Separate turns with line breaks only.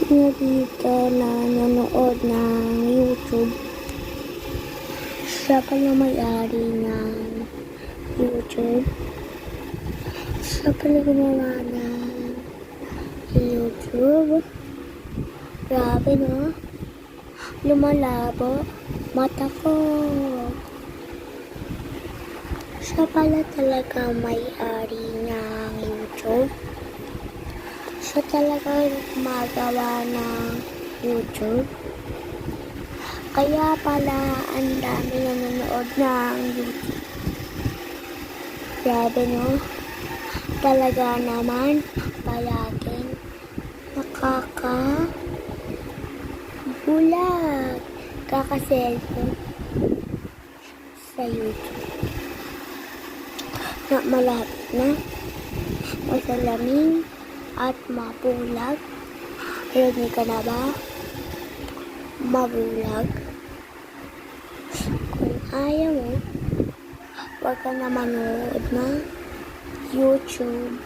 na dito na nanonood ng YouTube. Siya pala may-ari ng YouTube. Siya pala gumawa ng YouTube. Grabe, no? Lumalabo mata ko. Siya pala talaga may-ari ng YouTube. Siya talaga gumagawa ng YouTube. Kaya pala ang dami nanonood ng YouTube. Grabe, no? Talaga naman palaging nakakabulag, kaka-cellphone sa YouTube. Na malapit na masalamin at mabulag. Rinig ka na ba? Mabulag. Kung ayaw mo, huwag ka na manood ng YouTube.